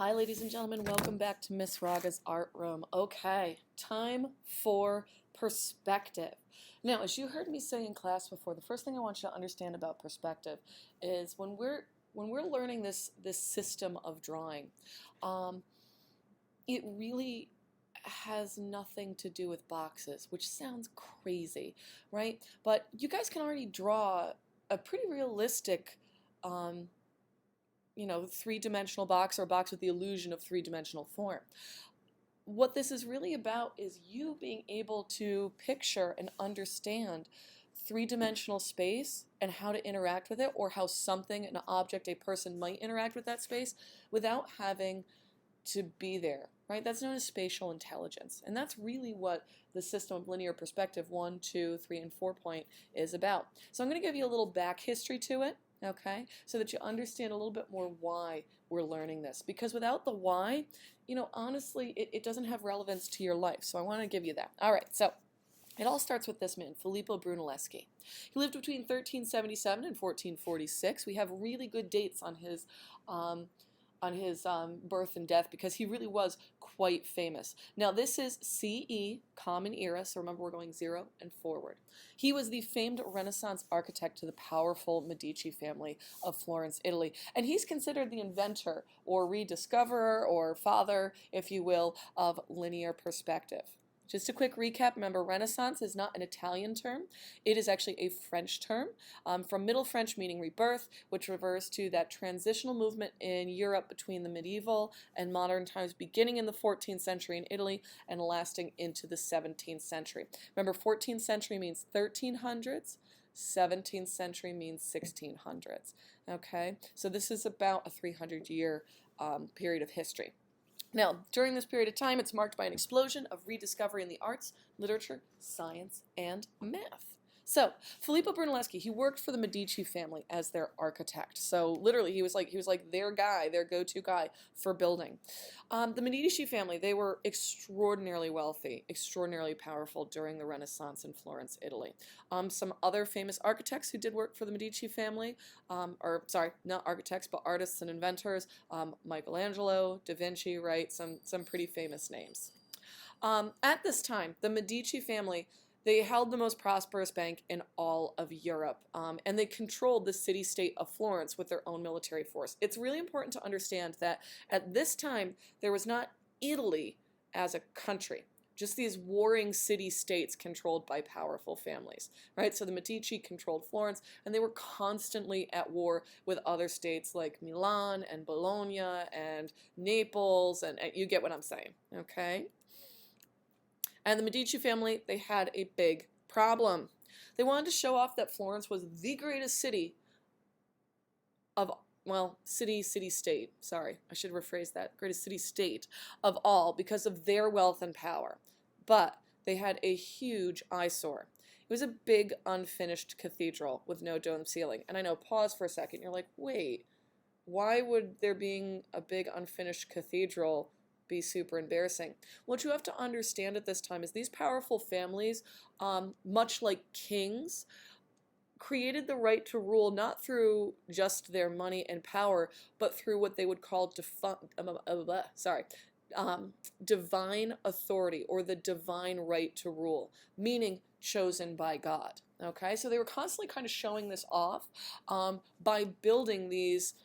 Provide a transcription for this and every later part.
Hi, ladies and gentlemen. Welcome back to Miss Raga's Art Room. Okay, time for perspective. Now, as you heard me say in class before, the first thing I want you to understand about perspective is when we're learning this system of drawing, it really has nothing to do with boxes, which sounds crazy, right? But you guys can already draw a pretty realistic three-dimensional box or a box with the illusion of three-dimensional form. What this is really about is you being able to picture and understand three-dimensional space and how to interact with it, or how something, an object, a person might interact with that space without having to be there, right? That's known as spatial intelligence. And that's really what the system of linear perspective 1, 2, 3, and 4 point is about. So I'm going to give you a little back history to it, okay, so that you understand a little bit more why we're learning this. Because without the why, honestly, it doesn't have relevance to your life. So I want to give you that. All right, so it all starts with this man, Filippo Brunelleschi. He lived between 1377 and 1446. We have really good dates on his birth and death because he really was quite famous. Now this is CE, Common Era, so remember we're going 0 and forward. He was the famed Renaissance architect to the powerful Medici family of Florence, Italy, and he's considered the inventor or rediscoverer or father, if you will, of linear perspective. Just a quick recap, remember Renaissance is not an Italian term, it is actually a French term, from Middle French meaning rebirth, which refers to that transitional movement in Europe between the medieval and modern times, beginning in the 14th century in Italy and lasting into the 17th century. Remember, 14th century means 1300s, 17th century means 1600s, okay? So this is about a 300-year period of history. Now, during this period of time, it's marked by an explosion of rediscovery in the arts, literature, science, and math. So, Filippo Brunelleschi, he worked for the Medici family as their architect. So, literally, he was like their guy, their go-to guy for building. The Medici family, they were extraordinarily wealthy, extraordinarily powerful during the Renaissance in Florence, Italy. Some other famous architects who did work for the Medici family, or sorry, not architects, but artists and inventors, Michelangelo, Da Vinci, right? Some pretty famous names. At this time, the Medici family, they held the most prosperous bank in all of Europe, and they controlled the city-state of Florence with their own military force. It's really important to understand that at this time, there was not Italy as a country, just these warring city-states controlled by powerful families, right? So the Medici controlled Florence, and they were constantly at war with other states like Milan and Bologna and Naples, and you get what I'm saying, okay? And the Medici family, they had a big problem. They wanted to show off that Florence was the greatest city of, well, city-state, sorry, I should rephrase that, greatest city-state of all because of their wealth and power. But they had a huge eyesore. It was a big unfinished cathedral with no dome ceiling. And I know, pause for a second, you're like, wait, why would there being a big unfinished cathedral be super embarrassing? What you have to understand at this time is these powerful families, much like kings, created the right to rule not through just their money and power, but through what they would call divine authority, or the divine right to rule, meaning chosen by God. Okay, so they were constantly kind of showing this off by building these,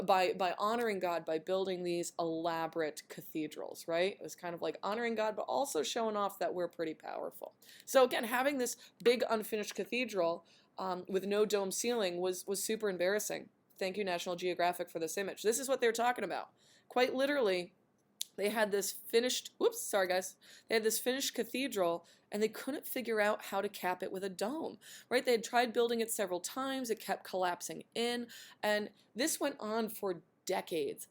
by honoring God, by building these elaborate cathedrals, right? It was kind of like honoring God, but also showing off that we're pretty powerful. So again, having this big unfinished cathedral with no dome ceiling was super embarrassing. Thank you, National Geographic, for this image. This is what they're talking about. Quite literally, they had this finished, they had this finished cathedral, and they couldn't figure out how to cap it with a dome, right? They had tried building it several times, it kept collapsing in, and this went on for decades,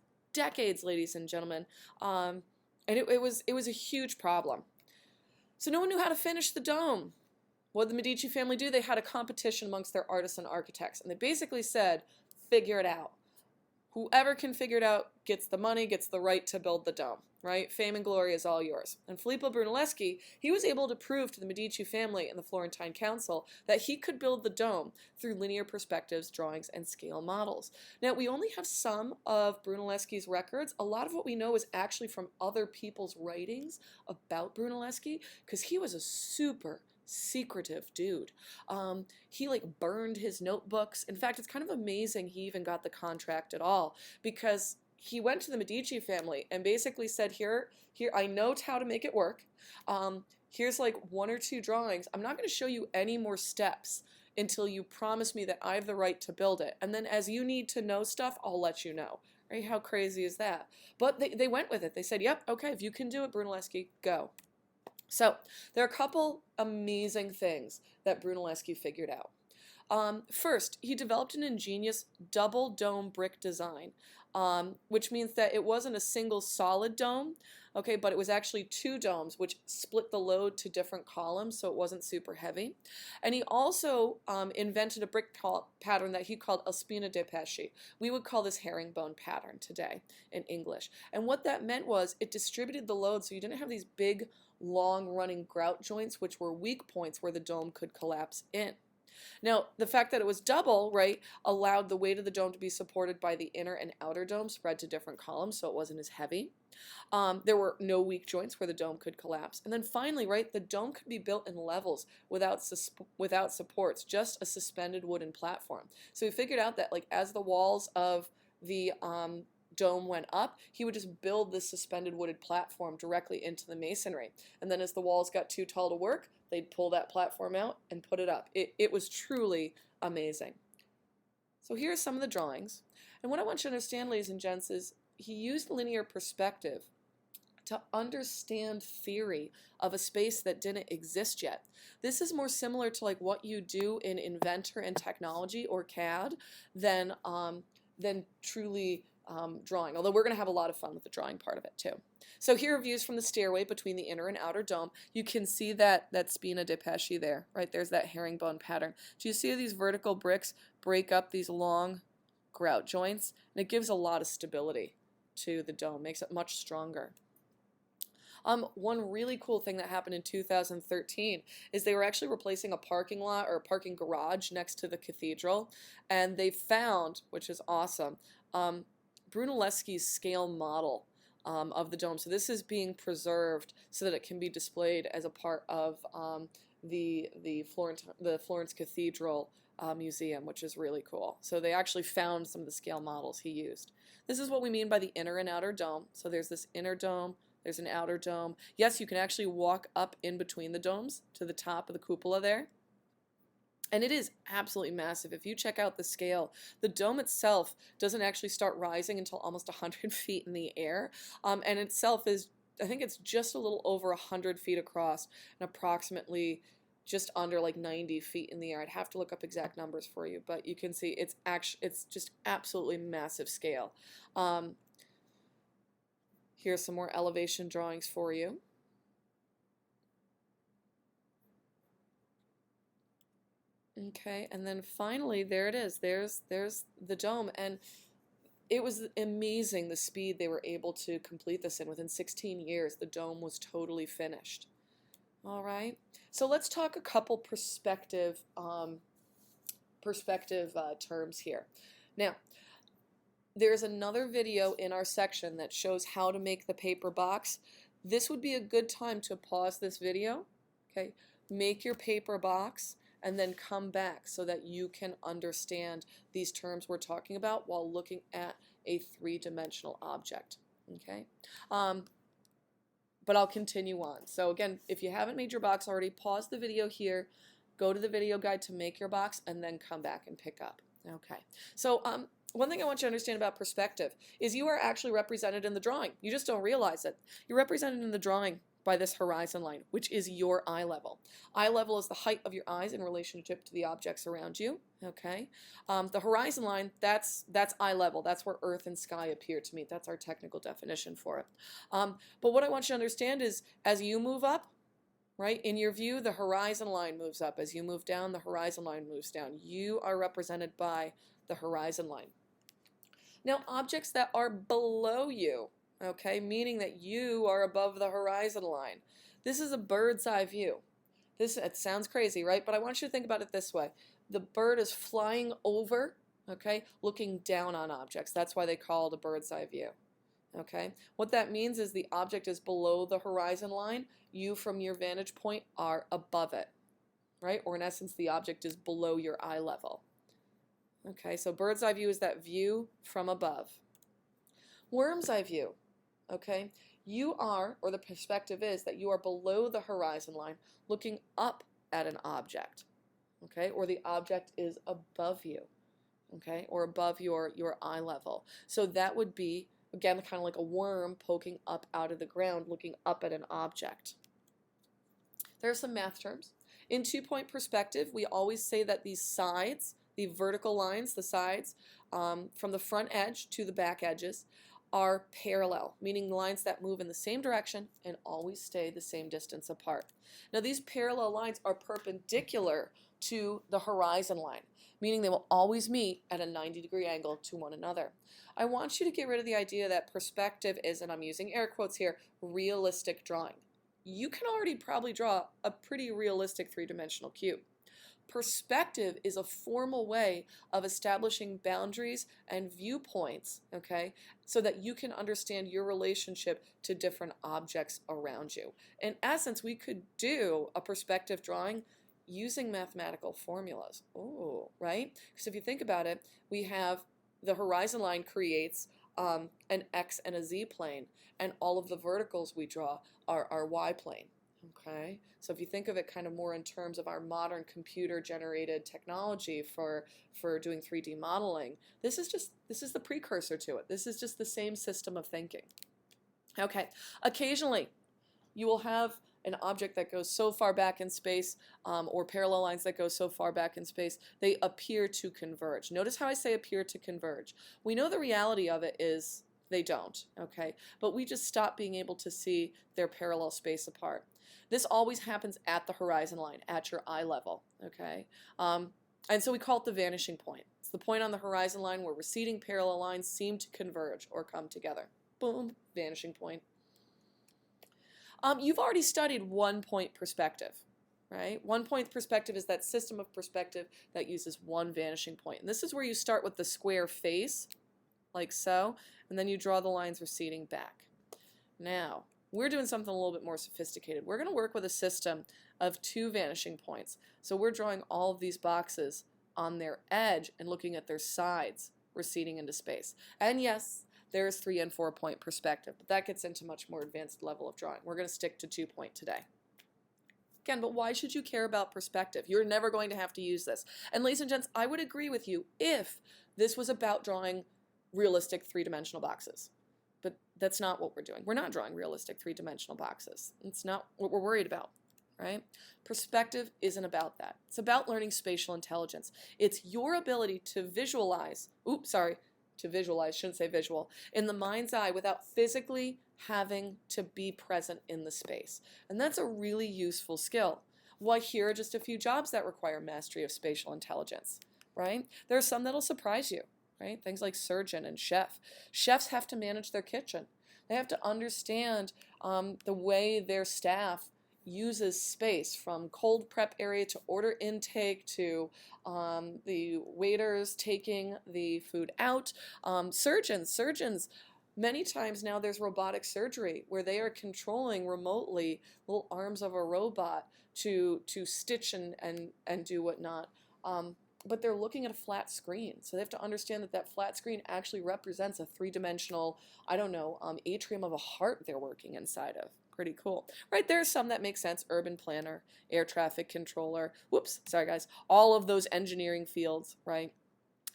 ladies and gentlemen, and it was a huge problem. So no one knew how to finish the dome. What did the Medici family do? They had a competition amongst their artists and architects, and they basically said, figure it out. Whoever can figure it out gets the money, gets the right to build the dome, right? Fame and glory is all yours. And Filippo Brunelleschi, he was able to prove to the Medici family and the Florentine Council that he could build the dome through linear perspectives, drawings, and scale models. Now, we only have some of Brunelleschi's records. A lot of what we know is actually from other people's writings about Brunelleschi, because he was a super secretive dude. He like burned his notebooks. In fact, it's kind of amazing he even got the contract at all, because he went to the Medici family and basically said, here, I know how to make it work. Here's like 1 or 2 drawings. I'm not going to show you any more steps until you promise me that I have the right to build it. And then as you need to know stuff, I'll let you know. Right? How crazy is that? But they went with it. They said, yep, okay, if you can do it, Brunelleschi, go. So there are a couple amazing things that Brunelleschi figured out. First, he developed an ingenious double dome brick design, which means that it wasn't a single solid dome, okay, but it was actually 2 domes, which split the load to different columns, so it wasn't super heavy. And he also invented a brick pattern that he called spina de pesce. We would call this herringbone pattern today in English. And what that meant was it distributed the load so you didn't have these big, long-running grout joints, which were weak points where the dome could collapse in. Now, the fact that it was double, right, allowed the weight of the dome to be supported by the inner and outer dome spread to different columns, so it wasn't as heavy. There were no weak joints where the dome could collapse. And then finally, right, the dome could be built in levels without supports, just a suspended wooden platform. So he figured out that, like, as the walls of the dome went up, he would just build this suspended wooded platform directly into the masonry. And then as the walls got too tall to work, they'd pull that platform out and put it up. It was truly amazing. So here are some of the drawings. And what I want you to understand, ladies and gents, is he used linear perspective to understand theory of a space that didn't exist yet. This is more similar to like what you do in Inventor and Technology or CAD than truly drawing, although we're going to have a lot of fun with the drawing part of it too. So here are views from the stairway between the inner and outer dome. You can see that spina de pesce there, right? There's that herringbone pattern. Do you see these vertical bricks break up these long grout joints? And it gives a lot of stability to the dome, makes it much stronger. One really cool thing that happened in 2013 is they were actually replacing a parking lot or a parking garage next to the cathedral, and they found, which is awesome, Brunelleschi's scale model of the dome. So this is being preserved so that it can be displayed as a part of the Florence Cathedral Museum, which is really cool. So they actually found some of the scale models he used. This is what we mean by the inner and outer dome. So there's this inner dome, there's an outer dome. Yes, you can actually walk up in between the domes to the top of the cupola there. And it is absolutely massive. If you check out the scale, the dome itself doesn't actually start rising until almost 100 feet in the air. And itself is, I think it's just a little over 100 feet across and approximately just under like 90 feet in the air. I'd have to look up exact numbers for you, but you can see it's just absolutely massive scale. Here's some more elevation drawings for you. Okay, and then finally, there it is. There's the dome, and it was amazing the speed they were able to complete this in. Within 16 years, the dome was totally finished. All right, so let's talk a couple perspective terms here. Now, there's another video in our section that shows how to make the paper box. This would be a good time to pause this video, okay? Make your paper box and then come back so that you can understand these terms we're talking about while looking at a 3-dimensional object, okay? But I'll continue on. So again, if you haven't made your box already, pause the video here, go to the video guide to make your box, and then come back and pick up, okay? So one thing I want you to understand about perspective is you are actually represented in the drawing. You just don't realize it. You're represented in the drawing by this horizon line, which is your eye level. Eye level is the height of your eyes in relationship to the objects around you, okay? The horizon line, that's eye level. That's where earth and sky appear to meet. That's our technical definition for it. But what I want you to understand is as you move up, right, in your view, the horizon line moves up. As you move down, the horizon line moves down. You are represented by the horizon line. Now, objects that are below you, okay, meaning that you are above the horizon line. This is a bird's eye view. It sounds crazy, right? But I want you to think about it this way. The bird is flying over, okay, looking down on objects. That's why they call it a bird's eye view. Okay, what that means is the object is below the horizon line. You, from your vantage point, are above it, right? Or in essence, the object is below your eye level. Okay, so bird's eye view is that view from above. Worm's eye view, okay? You are, or the perspective is that you are below the horizon line looking up at an object, okay? Or the object is above you, okay? Or above your eye level. So that would be, again, kind of like a worm poking up out of the ground, looking up at an object. There are some math terms. In two-point perspective, we always say that these sides, the vertical lines, the sides, from the front edge to the back edges, are parallel, meaning lines that move in the same direction and always stay the same distance apart. Now, these parallel lines are perpendicular to the horizon line, meaning they will always meet at a 90-degree angle to one another. I want you to get rid of the idea that perspective is, and I'm using air quotes here, realistic drawing. You can already probably draw a pretty realistic three-dimensional cube. Perspective is a formal way of establishing boundaries and viewpoints, okay, so that you can understand your relationship to different objects around you. In essence, we could do a perspective drawing using mathematical formulas. Oh, right? Because if you think about it, we have the horizon line creates an X and a Z plane, and all of the verticals we draw are our Y plane. Okay, so if you think of it kind of more in terms of our modern computer-generated technology for doing 3D modeling, this is the precursor to it. This is just the same system of thinking. Okay, occasionally you will have an object that goes so far back in space, or parallel lines that go so far back in space, they appear to converge. Notice how I say appear to converge. We know the reality of it is they don't, okay? But we just stop being able to see their parallel space apart. This always happens at the horizon line, at your eye level, okay? And so we call it the vanishing point. It's the point on the horizon line where receding parallel lines seem to converge or come together. Boom, vanishing point. You've already studied one-point perspective, right? One-point perspective is that system of perspective that uses one vanishing point. And this is where you start with the square face, like so, and then you draw the lines receding back. Now, we're doing something a little bit more sophisticated. We're going to work with a system of two vanishing points. So we're drawing all of these boxes on their edge and looking at their sides receding into space. And yes, there's 3 and 4 point perspective, but that gets into much more advanced level of drawing. We're going to stick to 2 point today. Again, but why should you care about perspective? You're never going to have to use this. And ladies and gents, I would agree with you if this was about drawing realistic 3-dimensional boxes. But that's not what we're doing. We're not drawing realistic 3-dimensional boxes. It's not what we're worried about, right? Perspective isn't about that. It's about learning spatial intelligence. It's your ability to visualize, shouldn't say visual, in the mind's eye without physically having to be present in the space. And that's a really useful skill. Well, here are just a few jobs that require mastery of spatial intelligence, right? There are some that'll surprise you. Right? Things like surgeon and chef. Chefs have to manage their kitchen. They have to understand the way their staff uses space, from cold prep area to order intake to the waiters taking the food out. Surgeons, many times now there's robotic surgery where they are controlling remotely little arms of a robot to stitch and do whatnot. But they're looking at a flat screen. So they have to understand that that flat screen actually represents a 3-dimensional, atrium of a heart they're working inside of. Pretty cool. Right, there are some that make sense. Urban planner, air traffic controller. Whoops, sorry guys. All of those engineering fields, right?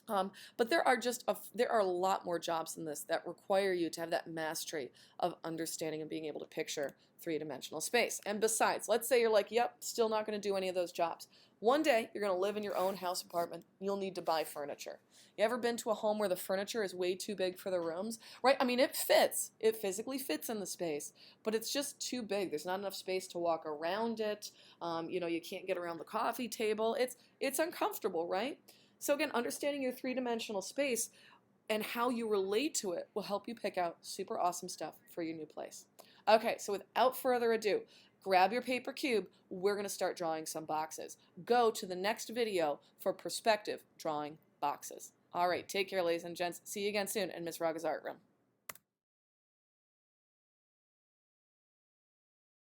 But there are a lot more jobs than this that require you to have that mastery of understanding and being able to picture 3-dimensional space. And besides, let's say you're like, yep, still not going to do any of those jobs. One day, you're going to live in your own house apartment. You'll need to buy furniture. You ever been to a home where the furniture is way too big for the rooms? Right? I mean, it fits. It physically fits in the space, but it's just too big. There's not enough space to walk around it. You can't get around the coffee table. It's uncomfortable, right? So again, understanding your 3-dimensional space and how you relate to it will help you pick out super awesome stuff for your new place. Okay, so without further ado, grab your paper cube. We're going to start drawing some boxes. Go to the next video for perspective drawing boxes. All right, take care, ladies and gents. See you again soon in Miss Raga's Art Room.